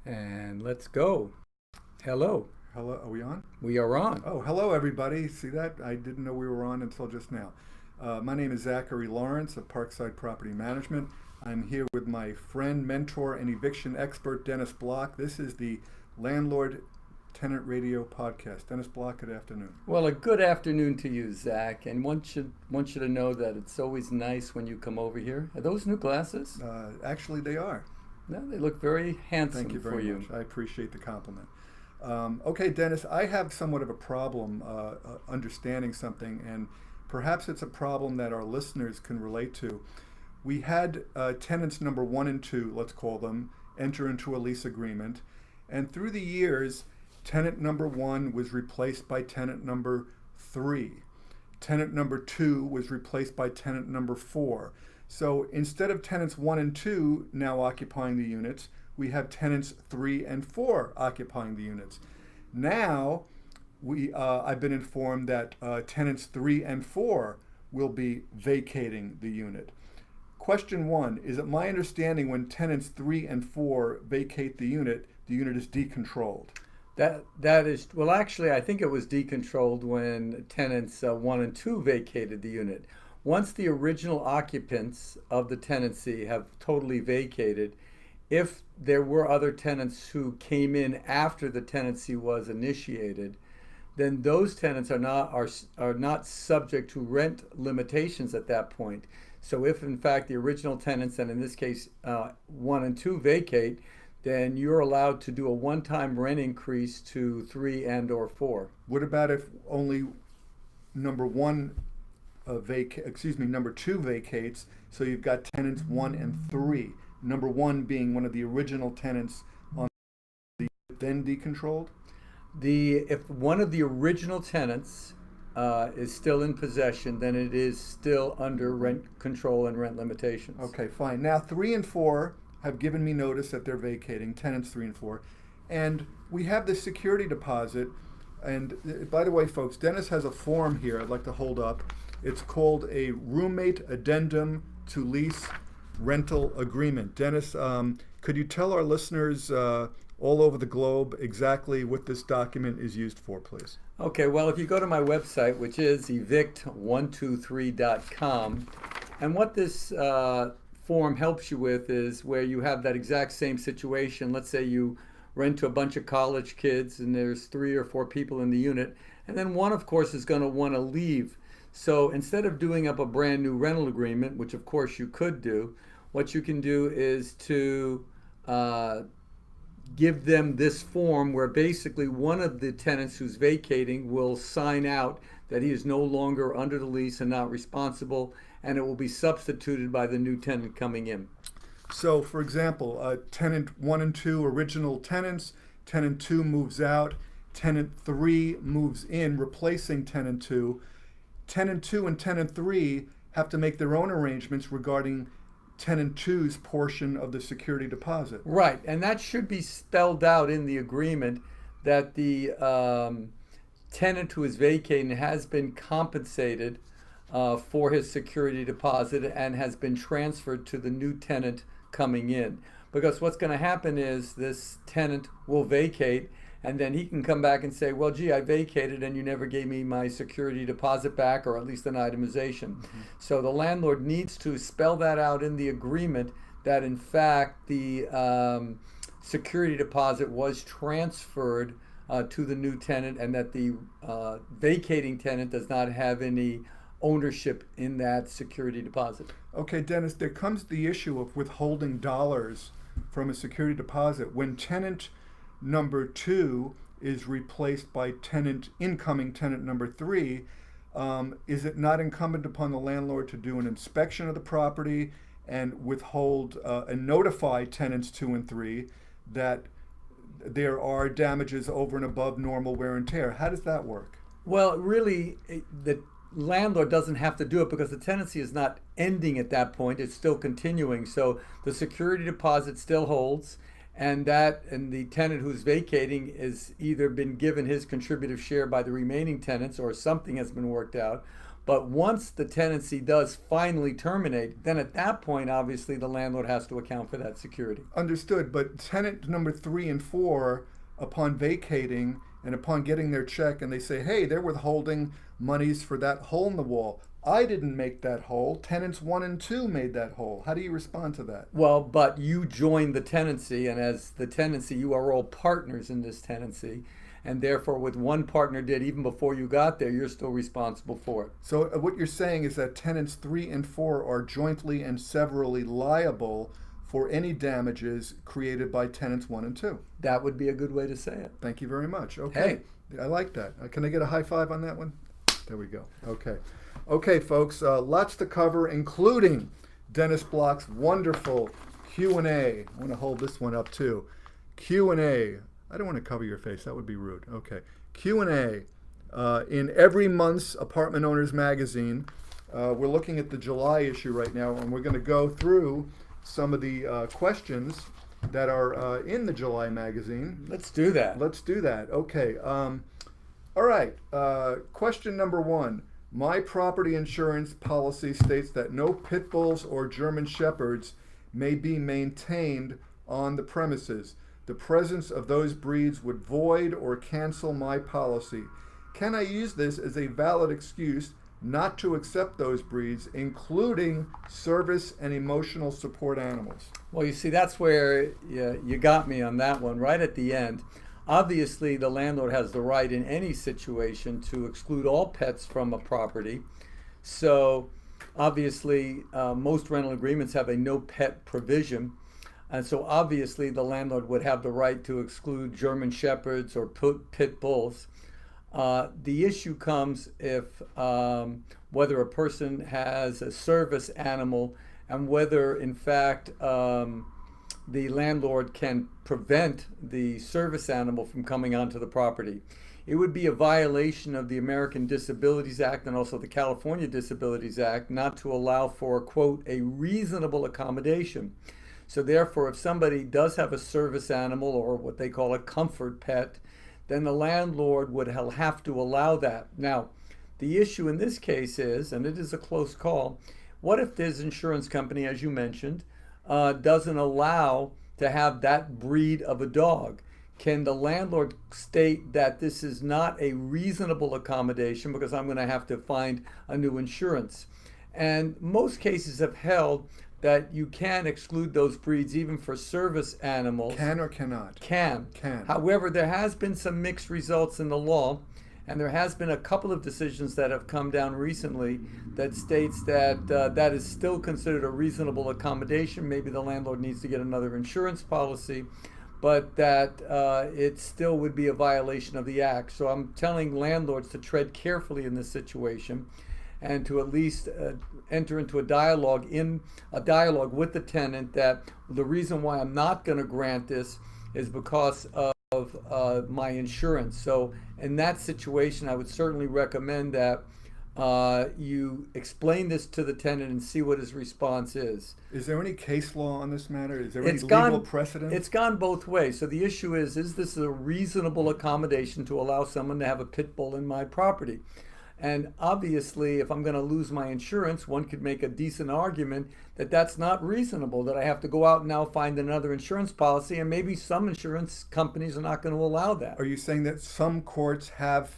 And let's go. Hello. Hello, are we on? We are on. Oh, hello, everybody. See that? I didn't know we were on until just now. My name is Zachary Lawrence of Parkside Property Management. I'm here with my friend, mentor, and eviction expert, Dennis Block. This is the Landlord Tenant Radio Podcast. Dennis Block, good afternoon. Well, a good afternoon to you, Zach. And want you to know that it's always nice when you come over here. Are those new glasses? Actually, they are. No, they look very handsome Thank you for very you. much. I appreciate the compliment. Okay, Dennis, I have somewhat of a problem understanding something, and perhaps it's a problem that our listeners can relate to. We had tenants number 1 and 2, let's call them, enter into a lease agreement, and through the years, tenant number 1 was replaced by tenant number 3. Tenant number 2 was replaced by tenant number 4. So instead of tenants 1 and 2 now occupying the units, we have tenants 3 and 4 occupying the units. Now, I've been informed that tenants 3 and 4 will be vacating the unit. Question 1, is it my understanding when tenants 3 and 4 vacate the unit is decontrolled? That is, well, actually, I think it was decontrolled when tenants 1 and 2 vacated the unit. Once the original occupants of the tenancy have totally vacated, if there were other tenants who came in after the tenancy was initiated, then those tenants are not subject to rent limitations at that point. So if in fact the original tenants, and in this case 1 and 2 vacate, then you're allowed to do a one-time rent increase to 3 and or 4. What about if only number 1 number 2 vacates, so you've got tenants 1 and 3. Number 1 being one of the original tenants on the then decontrolled? If one of the original tenants is still in possession, then it is still under rent control and rent limitations. Okay, fine. Now 3 and 4 have given me notice that they're vacating, tenants 3 and 4. And we have the security deposit. And by the way, folks, Dennis has a form here I'd like to hold up. It's called a roommate addendum to lease rental agreement. Dennis, could you tell our listeners all over the globe exactly what this document is used for, please? Okay, well, if you go to my website, which is evict123.com, and what this form helps you with is where you have that exact same situation. Let's say you rent to a bunch of college kids and there's 3 or 4 people in the unit, and then one, of course, is going to want to leave. So instead of doing up a brand new rental agreement, which of course you could do, what you can do is to give them this form where basically one of the tenants who's vacating will sign out that he is no longer under the lease and not responsible, and it will be substituted by the new tenant coming in. So, for example, tenant 1 and 2, original tenants, tenant 2 moves out, tenant 3 moves in, replacing tenant 2. Tenant 2 and tenant 3 have to make their own arrangements regarding tenant 2's portion of the security deposit. Right, and that should be spelled out in the agreement that the tenant who is vacating has been compensated for his security deposit and has been transferred to the new tenant coming in. Because what's going to happen is this tenant will vacate, and then he can come back and say, well, gee, I vacated and you never gave me my security deposit back, or at least an itemization. Mm-hmm. So the landlord needs to spell that out in the agreement that in fact the security deposit was transferred to the new tenant, and that the vacating tenant does not have any ownership in that security deposit. Okay, Dennis, there comes the issue of withholding dollars from a security deposit. When tenant number 2 is replaced by incoming tenant number 3, is it not incumbent upon the landlord to do an inspection of the property and withhold and notify tenants 2 and 3 that there are damages over and above normal wear and tear? How does that work? Well, really, the landlord doesn't have to do it because the tenancy is not ending at that point. It's still continuing. So the security deposit still holds, and the tenant who's vacating is either been given his contributive share by the remaining tenants, or something has been worked out. But once the tenancy does finally terminate, then at that point, obviously, the landlord has to account for that security. Understood, but tenant number 3 and 4, upon vacating and upon getting their check, and they say, hey, they're withholding monies for that hole in the wall. I didn't make that hole. Tenants 1 and 2 made that hole. How do you respond to that? Well, but you joined the tenancy, and as the tenancy, you are all partners in this tenancy. And therefore, what one partner did even before you got there, you're still responsible for it. So what you're saying is that tenants 3 and 4 are jointly and severally liable for any damages created by tenants 1 and 2. That would be a good way to say it. Thank you very much. Okay. Hey. I like that. Can I get a high five on that one? There we go. Okay. Okay, folks, lots to cover, including Dennis Block's wonderful Q&A. I want to hold this one up too. Q&A. I don't want to cover your face. That would be rude. Okay. Q&A in every month's Apartment Owners Magazine. We're looking at the July issue right now, and we're going to go through some of the questions that are in the July magazine. Let's do that. Let's do that. Okay. All right. Question number 1. My property insurance policy states that no pit bulls or German shepherds may be maintained on the premises. The presence of those breeds would void or cancel my policy. Can I use this as a valid excuse not to accept those breeds, including service and emotional support animals? Well, you see, that's where you got me on that one, right at the end. Obviously, the landlord has the right in any situation to exclude all pets from a property. So, obviously, most rental agreements have a no pet provision. And so, obviously, the landlord would have the right to exclude German shepherds or pit bulls. The issue comes if whether a person has a service animal and whether, in fact, the landlord can prevent the service animal from coming onto the property. It would be a violation of the American Disabilities Act and also the California Disabilities Act not to allow for, quote, a reasonable accommodation. So therefore, if somebody does have a service animal or what they call a comfort pet, then the landlord would have to allow that. Now, the issue in this case is, and it is a close call, what if this insurance company, as you mentioned, doesn't allow to have that breed of a dog? Can the landlord state that this is not a reasonable accommodation because I'm going to have to find a new insurance? And most cases have held that you can exclude those breeds even for service animals. Can or cannot? Can. However, there has been some mixed results in the law, and there has been a couple of decisions that have come down recently that states that that is still considered a reasonable accommodation. Maybe the landlord needs to get another insurance policy, but that it still would be a violation of the act. So I'm telling landlords to tread carefully in this situation and to at least enter into a dialogue with the tenant that the reason why I'm not going to grant this is because of my insurance. So in that situation, I would certainly recommend that you explain this to the tenant and see what his response is. Is there any case law on this matter? Is there any legal precedent? It's gone both ways. So the issue is this a reasonable accommodation to allow someone to have a pit bull in my property? And obviously, if I'm going to lose my insurance, one could make a decent argument that that's not reasonable, that I have to go out and now find another insurance policy, and maybe some insurance companies are not going to allow that. Are you saying that some courts have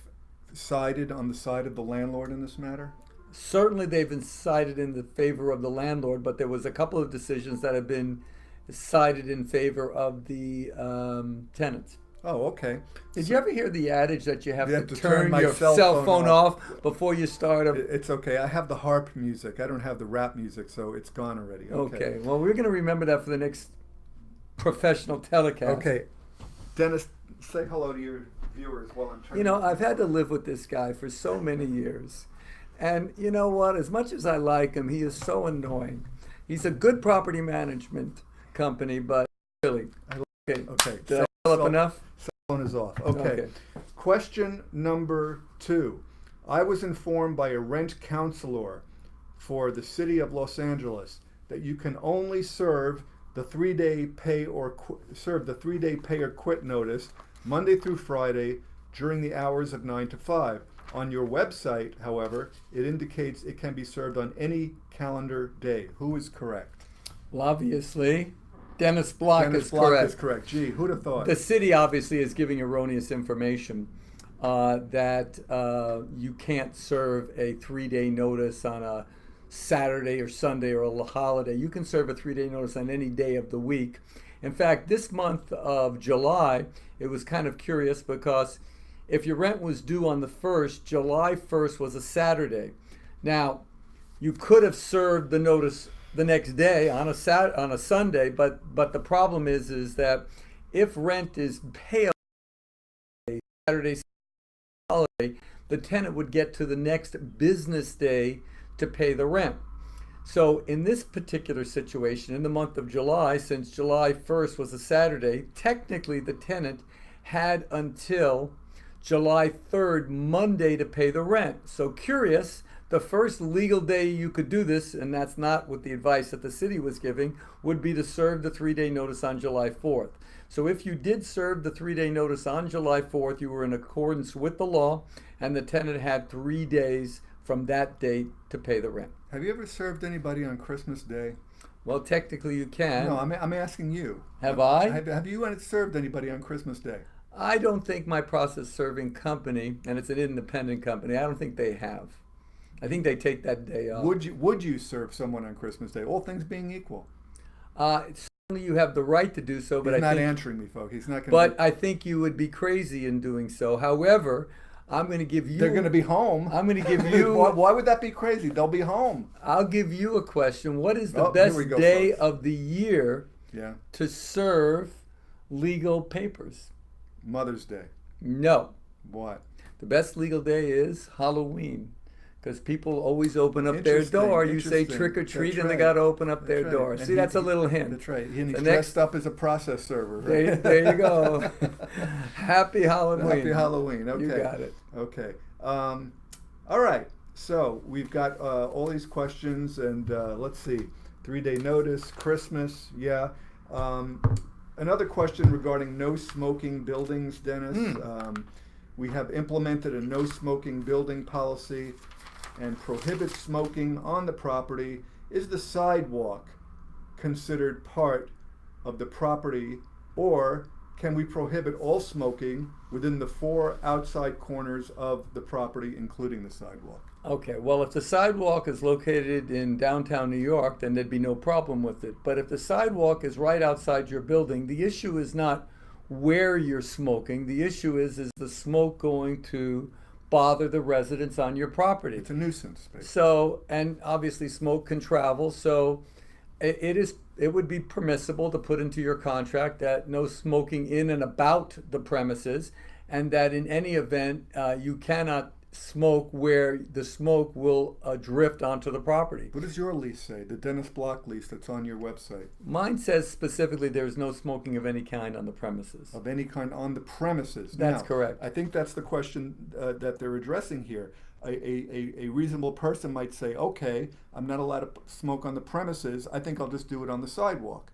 sided on the side of the landlord in this matter? Certainly they've been sided in the favor of the landlord, but there was a couple of decisions that have been sided in favor of the tenants. Oh, okay. Did you ever hear the adage that you have to turn your cell phone off before you start? It's okay. I have the harp music. I don't have the rap music, so it's gone already. Okay. Well, we're going to remember that for the next professional telecast. Okay. Dennis, say hello to your viewers while I'm turning. You know, I've had to live with this guy for so many years. And you know what? As much as I like him, he is so annoying. He's a good property management company, but really. Okay. Did I fill up enough? Cell phone is off. Okay. Question number 2. I was informed by a rent counselor for the city of Los Angeles that you can only serve the 3-day pay or quit notice Monday through Friday during the hours of 9 to 5. On your website, however, it indicates it can be served on any calendar day. Who is correct? Well, obviously, Dennis Block Dennis is Block correct. is correct. Gee, who'd have thought? The city obviously is giving erroneous information that you can't serve a 3-day notice on a Saturday or Sunday or a holiday. You can serve a 3-day notice on any day of the week. In fact, this month of July, it was kind of curious because if your rent was due on the 1st, July 1st was a Saturday. Now, you could have served the notice the next day on a Sunday, but the problem is that if rent is paid Saturday, holiday, the tenant would get to the next business day to pay the rent. So in this particular situation, in the month of July, since July 1st was a Saturday, technically the tenant had until July 3rd, Monday, to pay the rent. So curious, the first legal day you could do this, and that's not what the advice that the city was giving, would be to serve the 3-day notice on July 4th. So if you did serve the 3-day notice on July 4th, you were in accordance with the law, and the tenant had 3 days from that date to pay the rent. Have you ever served anybody on Christmas Day? Well, technically you can. No, I'm asking you. Have I? Have you served anybody on Christmas Day? I don't think my process serving company, and it's an independent company, I don't think they have. I think they take that day off. Would you serve someone on Christmas Day? All things being equal. Certainly you have the right to do so, but He's I not think, answering me, folks. He's not going. But I think you would be crazy in doing so. However, I'm going to give you. They're going to be home. I'm going to give you. Why would that be crazy? They'll be home. I'll give you a question. What is the best day folks. of the year to serve legal papers? Mother's Day. No. What? The best legal day is Halloween. Because people always open up their door. You say trick or treat, and they got to open up their door. And See, that's a little hint. That's right. And he's dressed up as a process server. Right? There you go. Happy Halloween. Happy Halloween. Okay. You got it. Okay. All right. So we've got all these questions, and let's see. 3-day notice, Christmas, yeah. Another question regarding no smoking buildings, Dennis. We have implemented a no smoking building policy and prohibits smoking on the property. Is the sidewalk considered part of the property, or can we prohibit all smoking within the 4 outside corners of the property, including the sidewalk? Okay, well, if the sidewalk is located in downtown New York, then there'd be no problem with it. But if the sidewalk is right outside your building, the issue is not where you're smoking. The issue is the smoke going to bother the residents on your property? It's a nuisance, basically. So, and obviously smoke can travel, so it would be permissible to put into your contract that no smoking in and about the premises, and that in any event you cannot smoke where the smoke will drift onto the property. What does your lease say, the Dennis Block lease that's on your website? Mine says specifically there is no smoking of any kind on the premises. Of any kind on the premises. That's now, correct. I think that's the question that they're addressing here. A reasonable person might say, okay, I'm not allowed to smoke on the premises, I think I'll just do it on the sidewalk.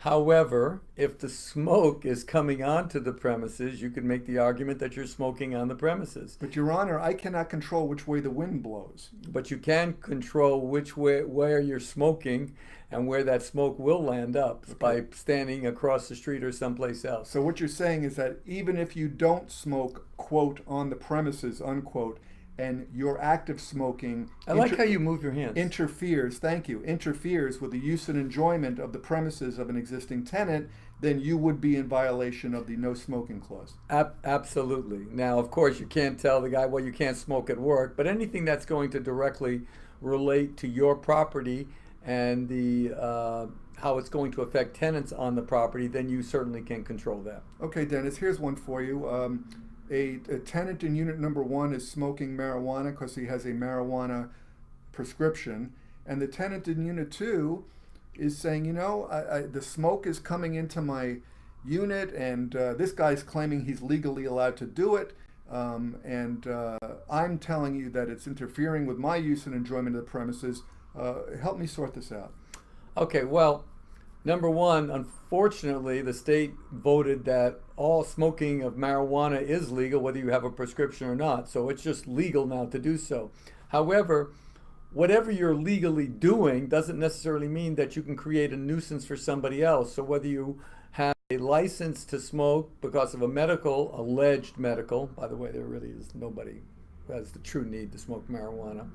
However, if the smoke is coming onto the premises, you could make the argument that you're smoking on the premises. But Your Honor, I cannot control which way the wind blows. But you can control which way, where you're smoking and where that smoke will land up by standing across the street or someplace else. So what you're saying is that even if you don't smoke, quote, on the premises, unquote, and your active smoking I like how you move your hands. interferes with the use and enjoyment of the premises of an existing tenant, then you would be in violation of the no smoking clause. Absolutely. Now, of course, you can't tell the guy, well, you can't smoke at work, but anything that's going to directly relate to your property and the how it's going to affect tenants on the property, then you certainly can control that. Okay, Dennis, here's one for you. A tenant in unit number 1 is smoking marijuana because he has a marijuana prescription, and the tenant in unit 2 is saying, you know, the smoke is coming into my unit, and this guy's claiming he's legally allowed to do it, and I'm telling you that it's interfering with my use and enjoyment of the premises. Help me sort this out. Okay, well, Number one, unfortunately, the state voted that all smoking of marijuana is legal, whether you have a prescription or not. So it's just legal now to do so. However, whatever you're legally doing doesn't necessarily mean that you can create a nuisance for somebody else. So whether you have a license to smoke because of a medical, alleged medical, by the way, there really is nobody who has the true need to smoke marijuana.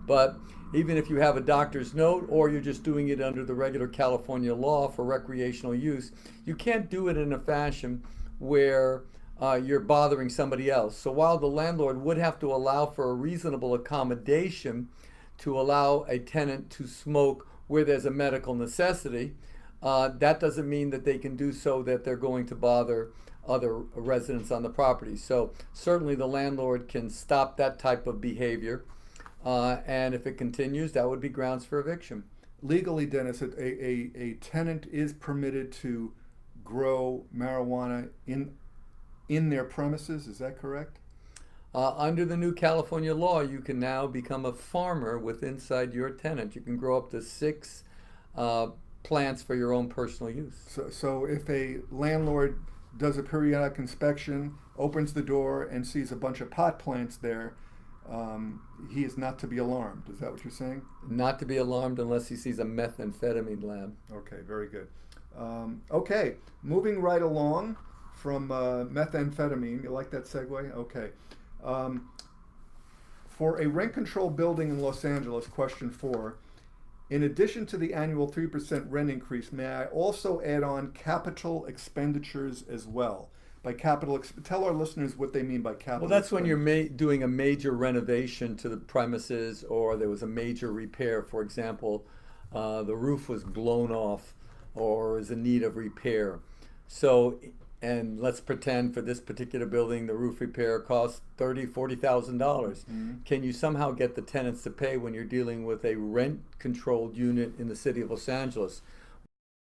But even if you have a doctor's note or you're just doing it under the regular California law for recreational use, you can't do it in a fashion where you're bothering somebody else. So while the landlord would have to allow for a reasonable accommodation to allow a tenant to smoke where there's a medical necessity, that doesn't mean that they can do so that they're going to bother other residents on the property. So certainly the landlord can stop that type of behavior. And if it continues, that would be grounds for eviction. Legally, Dennis, a tenant is permitted to grow marijuana in their premises. Is that correct? Under the new California law, you can now become a farmer with inside your tenant. You can grow up to 6 plants for your own personal use. So if a landlord does a periodic inspection, opens the door, and sees a bunch of pot plants there, he is not to be alarmed. Is that what you're saying? Not to be alarmed unless he sees a methamphetamine lab. Okay, very good. Okay, moving right along from methamphetamine. You like that segue? Okay. For a rent-controlled building in Los Angeles, question 4, in addition to the annual 3% rent increase, may I also add on capital expenditures as well? By tell our listeners what they mean by capital. Well, that's when you're doing a major renovation to the premises, or there was a major repair. For example, the roof was blown off or is in need of repair. So, and let's pretend for this particular building, the roof repair costs $30,000-$40,000. Mm-hmm. Can you somehow get the tenants to pay when you're dealing with a rent-controlled unit in the city of Los Angeles?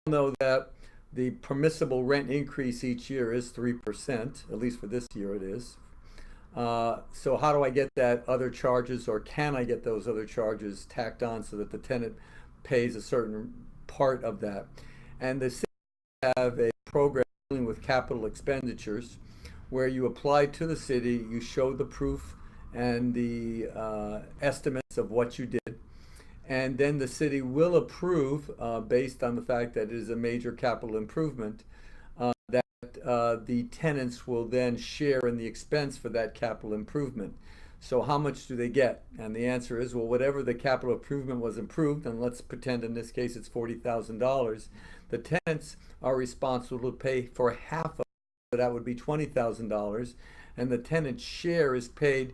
We know that the permissible rent increase each year is 3%, at least for this year it is. So how do I get that other charges, or can I get those other charges tacked on so that the tenant pays a certain part of that? And the city have a program dealing with capital expenditures where you apply to the city, you show the proof and the estimates of what you did, and then the city will approve, based on the fact that it is a major capital improvement, that the tenants will then share in the expense for that capital improvement. So how much do they get? And the answer is, well, whatever the capital improvement was improved, and let's pretend in this case it's $40,000, the tenants are responsible to pay for half of it. That would be $20,000, and the tenant's share is paid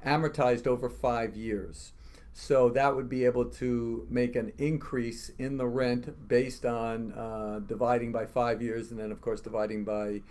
amortized over 5 years. So that would be able to make an increase in the rent based on dividing by 5 years, and then of course dividing by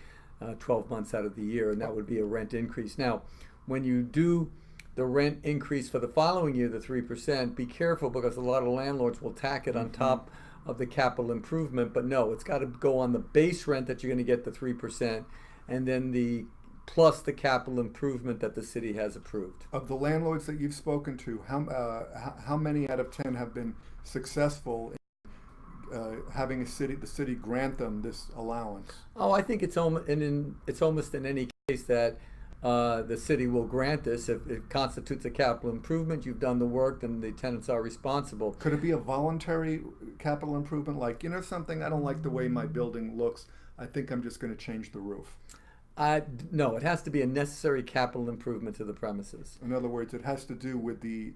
12 months out of the year, and that would be a rent increase. Now, when you do the rent increase for the following year, the 3%, be careful, because a lot of landlords will tack it on top of the capital improvement. But no, it's got to go on the base rent that you're going to get the 3%, and then the plus the capital improvement that the city has approved. Of the landlords that you've spoken to, how many out of 10 have been successful in having the city grant them this allowance? Oh, I think it's almost in any case that the city will grant this. If it constitutes a capital improvement, you've done the work, then the tenants are responsible. Could it be a voluntary capital improvement, like, you know something, I don't like the way my building looks, I think I'm just going to change the roof? No, it has to be a necessary capital improvement to the premises. In other words, it has to do with the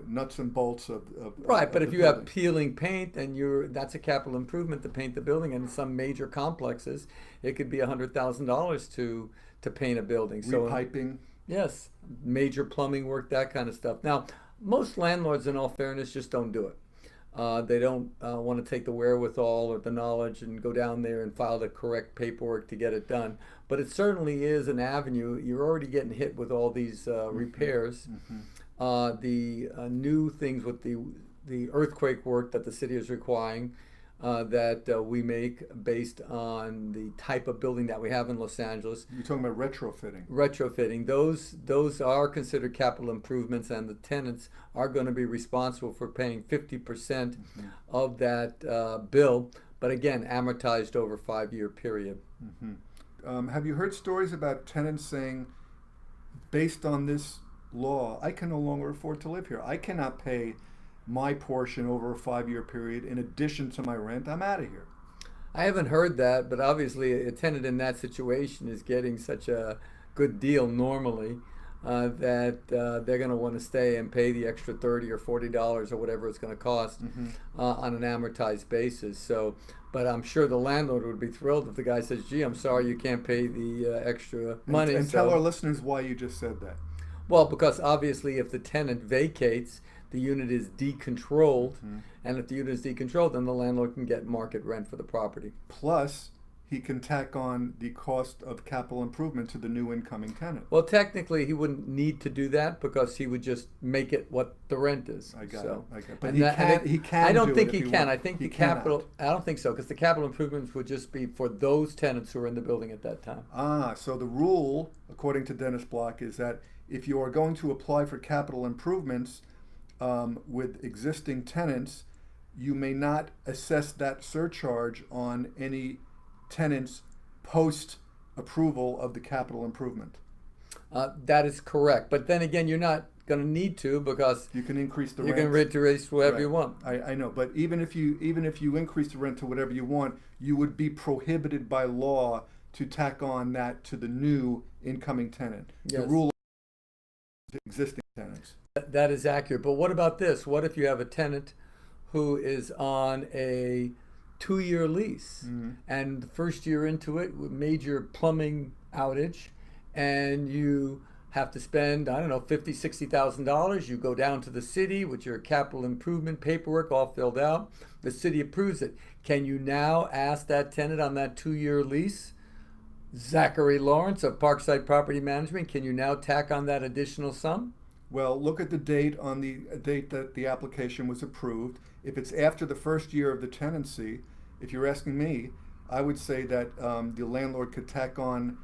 nuts and bolts of right. But if you building. have peeling paint, and that's a capital improvement to paint the building. And in some major complexes, it could be $100,000 to paint a building. So repiping. Yes, major plumbing work, that kind of stuff. Now, most landlords, in all fairness, just don't do it. They don't want to take the wherewithal or the knowledge and go down there and file the correct paperwork to get it done. But it certainly is an avenue. You're already getting hit with all these repairs. The new things with the earthquake work that the city is requiring, that we make based on the type of building that we have in Los Angeles. You're talking about retrofitting. Retrofitting, those are considered capital improvements, and the tenants are going to be responsible for paying 50% of that bill, but again, amortized over a 5-year period. Have you heard stories about tenants saying, based on this law, I can no longer afford to live here. I cannot pay my portion over a 5-year period in addition to my rent. I'm out of here. I haven't heard that, but obviously a tenant in that situation is getting such a good deal normally that they're going to want to stay and pay the extra $30 or $40 or whatever it's going to cost on an amortized basis. So, but I'm sure the landlord would be thrilled if the guy says, "Gee, I'm sorry, you can't pay the extra money." And tell our listeners why you just said that. Well, because obviously if the tenant vacates, the unit is decontrolled, and if the unit is decontrolled, then the landlord can get market rent for the property. Plus, he can tack on the cost of capital improvement to the new incoming tenant. Well, technically, he wouldn't need to do that because he would just make it what the rent is. I got so, it. But he can. I don't think he can. I don't think so, because the capital improvements would just be for those tenants who are in the building at that time. So the rule, according to Dennis Block, is that if you are going to apply for capital improvements with existing tenants, you may not assess that surcharge on any tenants post approval of the capital improvement. That is correct, but then again, you're not going to need to, because you can increase the rent. You can raise whatever you want. I know, but even if you increase the rent to whatever you want, you would be prohibited by law to tack on that to the new incoming tenant. Yes. The rule to existing tenants. That is accurate. But what about this? What if you have a tenant who is on a 2-year lease, and the first year into it, with major plumbing outage, and you have to spend, I don't know, $50,000, $60,000. You go down to the city with your capital improvement paperwork all filled out. The city approves it. Can you now ask that tenant on that 2-year lease, Zachary Lawrence of Parkside Property Management, can you now tack on that additional sum? Well, look at the date on the date that the application was approved. If it's after the first year of the tenancy, if you're asking me, I would say that the landlord could tack on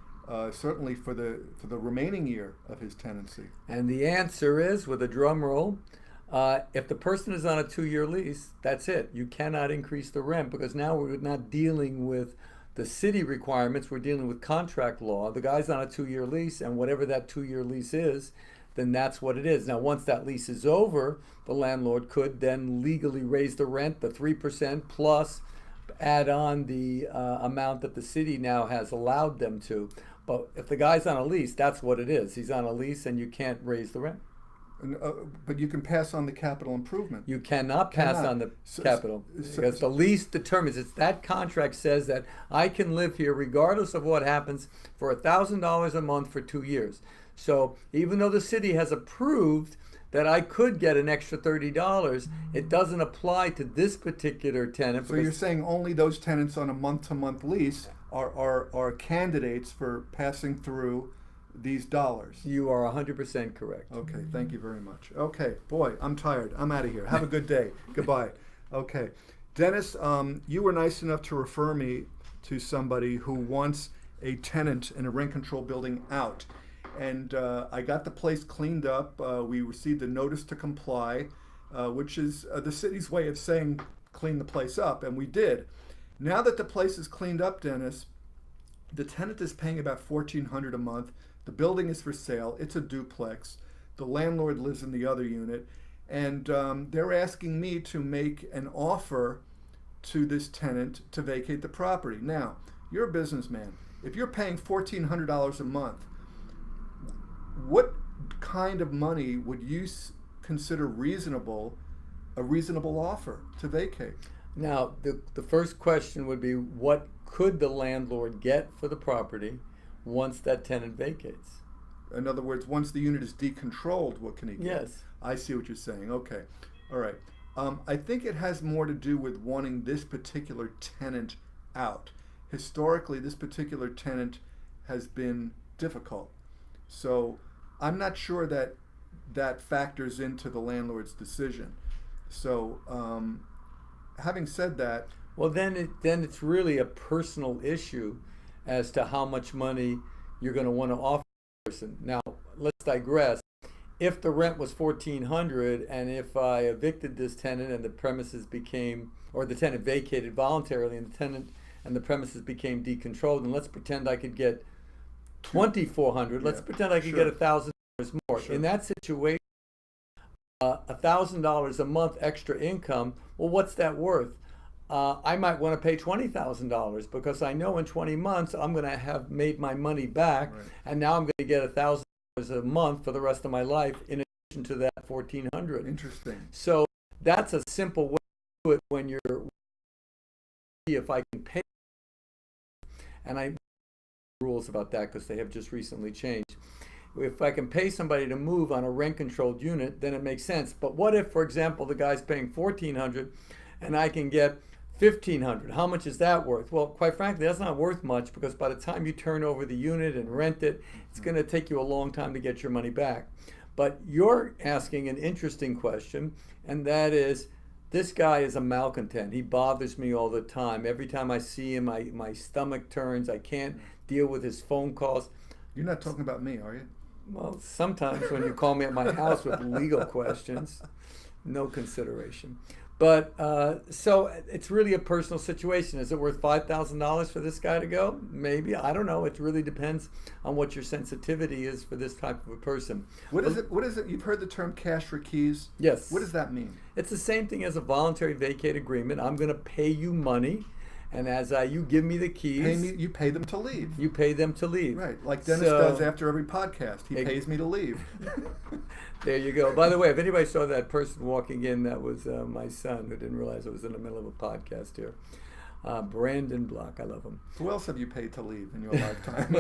certainly for the remaining year of his tenancy. And the answer is, with a drum roll, if the person is on a 2-year lease, that's it. You cannot increase the rent, because now we're not dealing with the city requirements. We're dealing with contract law. The guy's on a 2-year lease, and whatever that 2-year lease is, then that's what it is. Now, once that lease is over, the landlord could then legally raise the rent, the 3%, plus add on the amount that the city now has allowed them to. But if the guy's on a lease, that's what it is. He's on a lease, and you can't raise the rent. But you can pass on the capital improvement. You cannot pass on the capital, because the lease determines. It's that contract says that I can live here regardless of what happens for $1,000 a month for 2 years. So even though the city has approved that I could get an extra $30, it doesn't apply to this particular tenant. So you're saying only those tenants on a month-to-month lease are candidates for passing through these dollars. You are 100% correct. Okay, thank you very much. Okay, boy, I'm tired. I'm out of here. Have a good day. Goodbye. Okay. Dennis, you were nice enough to refer me to somebody who wants a tenant in a rent control building out. And I got the place cleaned up. We received a notice to comply, which is the city's way of saying clean the place up, and we did. Now that the place is cleaned up, Dennis, the tenant is paying about $1,400 a month. The building is for sale. It's a duplex. The landlord lives in the other unit, and they're asking me to make an offer to this tenant to vacate the property. Now, you're a businessman. If you're paying $1,400 a month, what kind of money would you consider a reasonable offer to vacate? Now, the first question would be, what could the landlord get for the property once that tenant vacates? In other words, once the unit is decontrolled, what can he get? Yes. I see what you're saying. Okay. All right. I think it has more to do with wanting this particular tenant out. Historically, this particular tenant has been difficult. So I'm not sure that factors into the landlord's decision. So having said that, Well, then it's really a personal issue as to how much money you're going to want to offer a person. Now, let's digress. If the rent was 1,400, and if I evicted this tenant and the premises became, or the tenant vacated voluntarily, and the tenant and the premises became decontrolled, and let's pretend I could get 2,400. Let's pretend I could get $1,000 more. In that situation, $1,000 a month extra income. Well, what's that worth? I might want to pay $20,000 because I know in 20 months I'm going to have made my money back, and now I'm going to get $1,000 a month for the rest of my life in addition to that 1,400. Interesting. So that's a simple way to do it when you're, if I can pay, and I rules about that because they have just recently changed. If I can pay somebody to move on a rent-controlled unit, then it makes sense. But what if, for example, the guy's paying $1,400 and I can get $1,500? How much is that worth? Well, quite frankly, that's not worth much because by the time you turn over the unit and rent it, it's going to take you a long time to get your money back. But you're asking an interesting question, and that is, this guy is a malcontent. He bothers me all the time. Every time I see him, my stomach turns. I can't deal with his phone calls. You're not talking about me, are you? Well, sometimes when you call me at my house with legal questions, no consideration. But so it's really a personal situation. Is it worth $5,000 for this guy to go? Maybe. I don't know. It really depends on what your sensitivity is for this type of a person. What is it? What is it? You've heard the term cash for keys? Yes. What does that mean? It's the same thing as a voluntary vacate agreement. I'm going to pay you money, and as you give me the keys, you pay them to leave. You pay them to leave. Right, like Dennis does after every podcast. He pays me to leave. There you go. By the way, if anybody saw that person walking in, that was my son who didn't realize I was in the middle of a podcast here. Brandon Block, I love him. Who else have you paid to leave in your lifetime?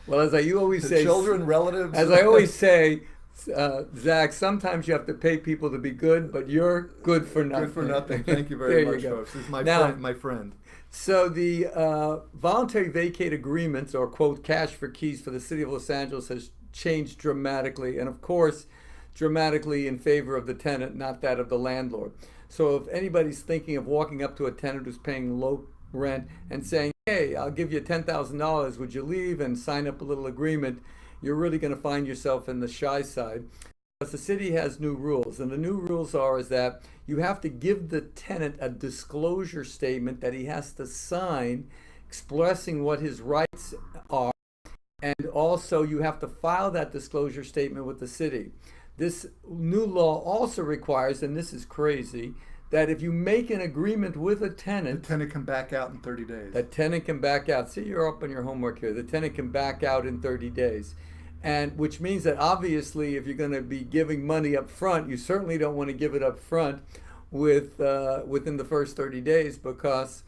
Well, as you always say, children, relatives. As I always say, Zach, sometimes you have to pay people to be good, but you're good for nothing. Good for nothing. Thank you very much, folks. This is my friend. So the voluntary vacate agreements, or quote, cash for keys for the city of Los Angeles has changed dramatically, and of course, dramatically in favor of the tenant, not that of the landlord. So if anybody's thinking of walking up to a tenant who's paying low rent and saying, hey, I'll give you $10,000, would you leave and sign up a little agreement, you're really going to find yourself in the shy side. Because the city has new rules, and the new rules is that you have to give the tenant a disclosure statement that he has to sign expressing what his rights are, and also you have to file that disclosure statement with the city. This new law also requires, and this is crazy, that if you make an agreement with a tenant, the tenant can back out in 30 days. That tenant can back out. See, you're up on your homework here. The tenant can back out in 30 days. And which means that obviously if you're going to be giving money up front, you certainly don't want to give it up front within the first 30 days because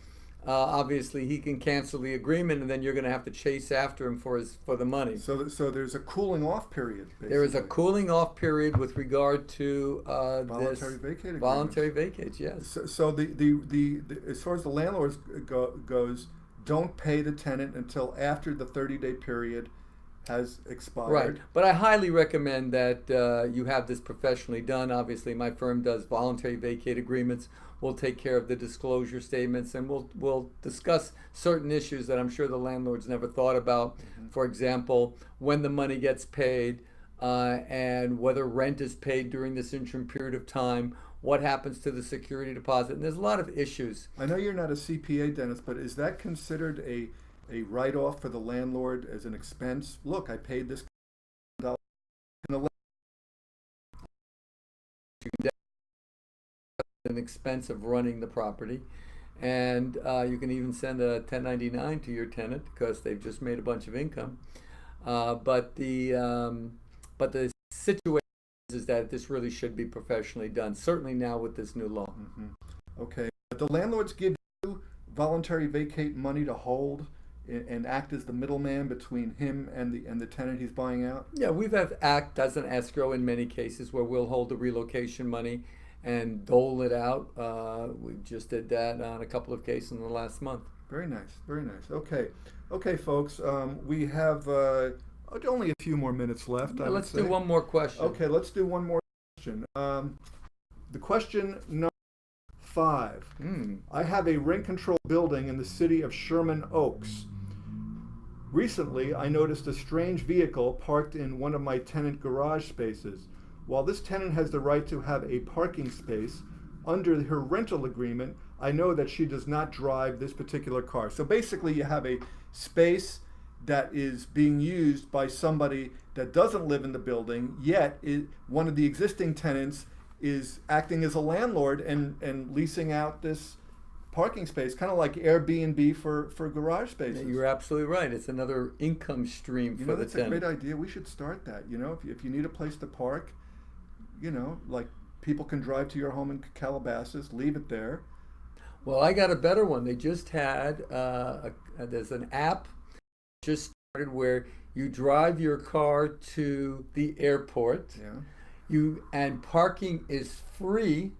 obviously he can cancel the agreement and then you're going to have to chase after him for the money. So there's a cooling off period, basically. There is a cooling off period with regard to voluntary vacate agreements. Voluntary vacates, yes. So the as far as the landlords goes, don't pay the tenant until after the 30-day period has expired. Right, but I highly recommend that you have this professionally done. Obviously, my firm does voluntary vacate agreements. We'll take care of the disclosure statements, and we'll discuss certain issues that I'm sure the landlords never thought about. Mm-hmm. For example, when the money gets paid, and whether rent is paid during this interim period of time. What happens to the security deposit? And there's a lot of issues. I know you're not a CPA, Dennis, but is that considered a write-off for the landlord as an expense? Look, I paid this $1,000. An expense of running the property, and you can even send a 1099 to your tenant because they've just made a bunch of income. But the situation is that this really should be professionally done. Certainly now with this new law. Mm-hmm. Okay, but the landlords give you voluntary vacate money to hold and act as the middleman between him and the tenant he's buying out? Yeah, we've had act as an escrow in many cases where we'll hold the relocation money and dole it out. We just did that on a couple of cases in the last month. Very nice, very nice. Okay, folks, we have only a few more minutes left. Yeah, let's do one more question. Okay, let's do one more question. The question number 5. I have a rent control building in the city of Sherman Oaks. Recently, I noticed a strange vehicle parked in one of my tenant garage spaces. While this tenant has the right to have a parking space, under her rental agreement, I know that she does not drive this particular car. So basically, you have a space that is being used by somebody that doesn't live in the building, yet one of the existing tenants is acting as a landlord and leasing out this parking space, kind of like Airbnb for garage spaces. You're absolutely right. It's another income stream for the that's tenant. a great idea. We should start that. If you need a place to park, like people can drive to your home in Calabasas, leave it there. Well, I got a better one. They just had, there's an app just started where you drive your car to the airport. And parking is free,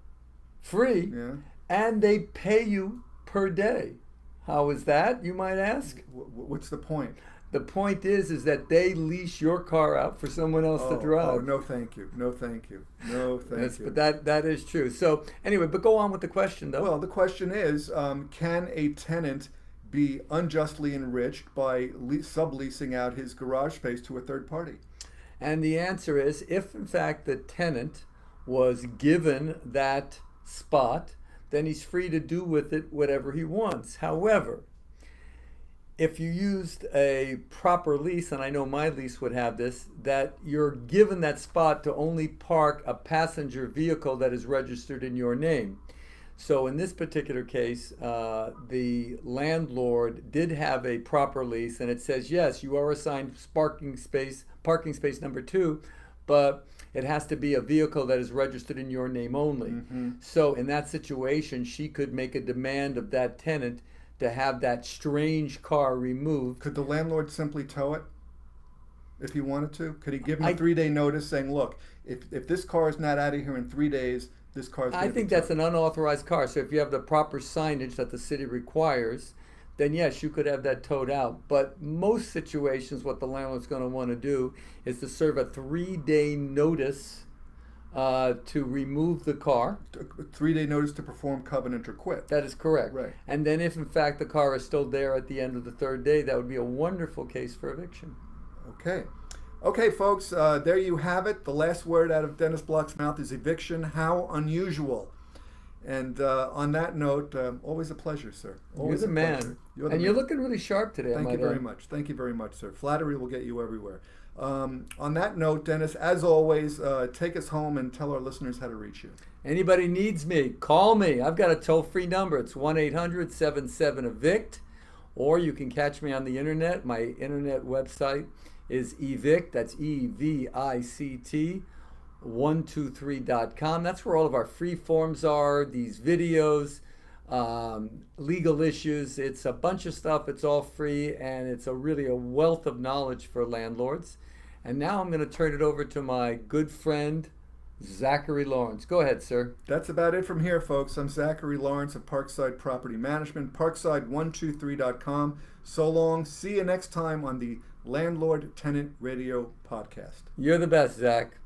and they pay you per day. How is that, you might ask? What's the point? The point is that they lease your car out for someone else to drive. Oh, no thank you. No thank you. No thank you. But that is true. So anyway, but go on with the question though. Well, the question is, can a tenant be unjustly enriched by subleasing out his garage space to a third party? And the answer is, if in fact the tenant was given that spot, then he's free to do with it whatever he wants. However, if you used a proper lease, and I know my lease would have this, that you're given that spot to only park a passenger vehicle that is registered in your name. So in this particular case, the landlord did have a proper lease, and it says, yes, you are assigned parking space number 2, but it has to be a vehicle that is registered in your name only. So in that situation, she could make a demand of that tenant to have that strange car removed. Could the landlord simply tow it if he wanted to? Could he give him a 3-day notice saying, look, if this car is not out of here in 3 days, this car is going to be towed? I think that's an unauthorized car. So if you have the proper signage that the city requires, then yes, you could have that towed out. But most situations, what the landlord's going to want to do is to serve a 3-day notice to remove the car. A 3-day notice to perform covenant or quit. That is correct. Right. And then if in fact the car is still there at the end of the 3rd day, that would be a wonderful case for eviction. Okay. Okay, folks, there you have it. The last word out of Dennis Block's mouth is eviction. How unusual. And on that note, always a pleasure, sir. Always You're the man. You're looking really sharp today. Thank you very much. Thank you very much, sir. Flattery will get you everywhere. On that note, Dennis, as always, take us home and tell our listeners how to reach you. Anybody needs me, call me. I've got a toll-free number. It's 1-800-77-EVICT. Or you can catch me on the internet. My internet website is evict, that's EVICT, 123.com. That's where all of our free forms are, these videos, legal issues. It's a bunch of stuff. It's all free, and it's really a wealth of knowledge for landlords. And now I'm going to turn it over to my good friend, Zachary Lawrence. Go ahead, sir. That's about it from here, folks. I'm Zachary Lawrence of Parkside Property Management, parkside123.com. So long. See you next time on the Landlord Tenant Radio Podcast. You're the best, Zach.